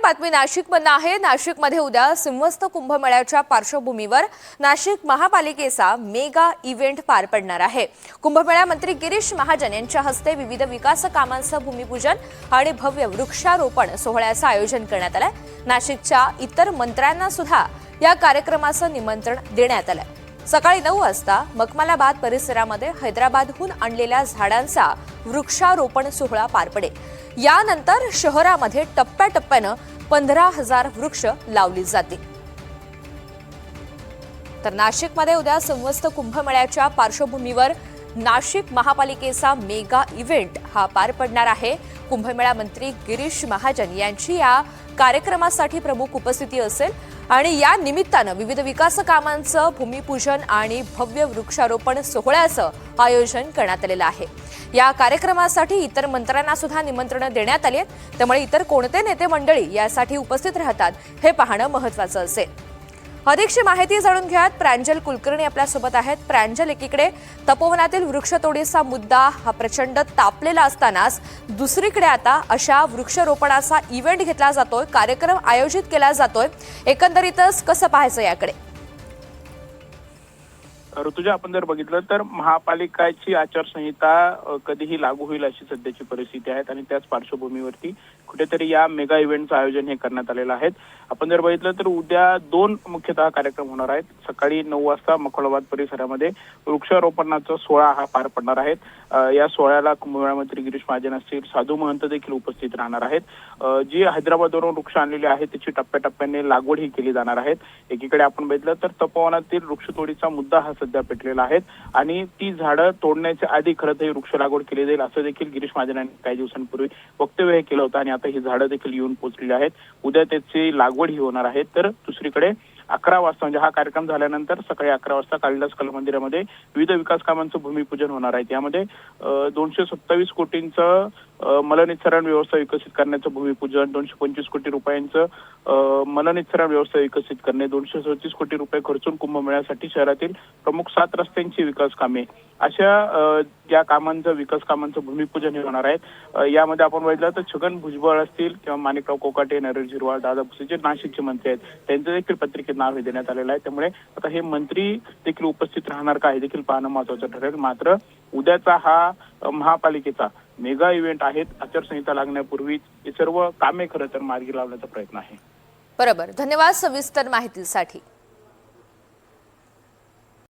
बातमी नाशिकमधून आहे। नाशिकमध्ये उद्या सिंहस्थ कुंभमेळ्याच्या पार्श्वभूमीवर नाशिक महापालिकेचा मेगा इव्हेंट पार पडणार आहे। कुंभमेळा मंत्री गिरीश महाजन यांच्या हस्ते विविध विकास कामांचं भूमिपूजन आणि भव्य वृक्षारोपण सोहळ्याचं आयोजन करण्यात आलंय। नाशिकच्या इतर मंत्र्यांना सुद्धा या कार्यक्रमाचं निमंत्रण देण्यात आलंय। सकाळी 9 वाजता मखमलाबाद परिसरामध्ये हैदराबादहून आणलेल्या झाडांचा वृक्षारोपण सोहळा पार पडेल। यानंतर शहरामध्ये टप्प्याटप्प्यानं 15,000 वृक्ष लावली जातील। तर नाशिकमध्ये उद्या सिंहस्थ कुंभमेळ्याच्या पार्श्वभूमीवर नाशिक महापालिकेचा मेगा इव्हेंट हा पार पडणार आहे। कुंभमेळा मंत्री गिरीश महाजन यांची या कार्यक्रमासाठी प्रमुख उपस्थिती असेल आणि या निमित्तानं विविध विकास कामांचं भूमिपूजन आणि भव्य वृक्षारोपण सोहळ्याचं आयोजन करण्यात आलेलं आहे। या कार्यक्रमासाठी इतर मंत्र्यांना सुद्धा निमंत्रण देण्यात आले, त्यामुळे इतर कोणते नेते मंडळी यासाठी उपस्थित राहतात हे पाहणं महत्त्वाचं असेल। अधिकची माहिती जाणून घ्यात प्रांजल कुलकर्णी आपल्यासोबत आहेत। प्रांजल, एकीकडे तपोवनातील वृक्षतोडीचा मुद्दा हा प्रचंड तापलेला असतानाच दुसरीकडे आता अशा वृक्षारोपणाचा इव्हेंट घेतला जातोय, कार्यक्रम आयोजित केला जातोय, एकंदरीतच कसं पाहायचं याकडे? ऋतुजा, आपण जर बघितलं तर महापालिकेची आचारसंहिता कधीही लागू होईल अशी सध्याची परिस्थिती आहे आणि त्याच पार्श्वभूमीवरती कुठेतरी या मेगा इव्हेंटचं आयोजन हे करण्यात आलेलं आहे। आपण जर बघितलं तर उद्या 2 मुख्यतः कार्यक्रम होणार आहेत। सकाळी 9 वाजता मखमलाबाद परिसरामध्ये वृक्षारोपणाचा सोहळा हा पार पडणार आहे। या सोहळ्याला कुंभमेळा मंत्री गिरीश महाजन असतील, साधू महंत देखील उपस्थित राहणार आहेत। जी हैदराबादवरून वृक्ष आणलेले आहेत त्याची टप्प्याटप्प्याने लागवड ही केली जाणार आहे। एकीकडे आपण बघितलं तर तपोवनातील वृक्षतोडीचा मुद्दा हा सध्या पेटलेला आहे आणि ती झाडं तोडण्याच्या आधी खरं तर वृक्ष लागवड केली जाईल असं देखील गिरीश महाजन यांनी काही दिवसांपूर्वी वक्तव्य हे केलं होतं आणि आता ही झाडं देखील येऊन पोहोचलेली आहेत। उद्या त्याची लागवड ही होणार आहे। तर दुसरीकडे 11 वाजता म्हणजे हा कार्यक्रम झाल्यानंतर सकाळी 11 वाजता कालिदास कला मंदिरामध्ये विविध विकास कामांचं भूमिपूजन होणार आहे। यामध्ये 227 कोटींचं मलनिस्सरण व्यवस्था विकसित करण्याचं भूमिपूजन, 225 कोटी रुपयांचं मलनिस्सरण व्यवस्था विकसित करणे, 237 कोटी रुपये खर्चून कुंभमेळ्यासाठी शहरातील प्रमुख 7 रस्त्यांची विकास कामे अशा या कामांचं विकास कामांचं भूमिपूजन हे होणार आहे। यामध्ये आपण बघितलं तर छगन भुजबळ असतील किंवा माणिकराव कोकाटे, नरेश झिरवाळ, दादा भुसे जे नाशिकचे मंत्री आहेत त्यांचं देखील पत्रिकेत नाव हे देण्यात आलेलं आहे। त्यामुळे आता हे मंत्री देखील उपस्थित राहणार का हे देखील पाहणं महत्त्वाचं ठरेल। मात्र उद्याचा हा महापालिकेचा मेगा इव्हेंट आहे। आचारसंहिता लागण्यापूर्वीच हे सर्व कामे खरं तर मार्गी लावण्याचा प्रयत्न आहे। बरोबर, धन्यवाद सविस्तर माहितीसाठी।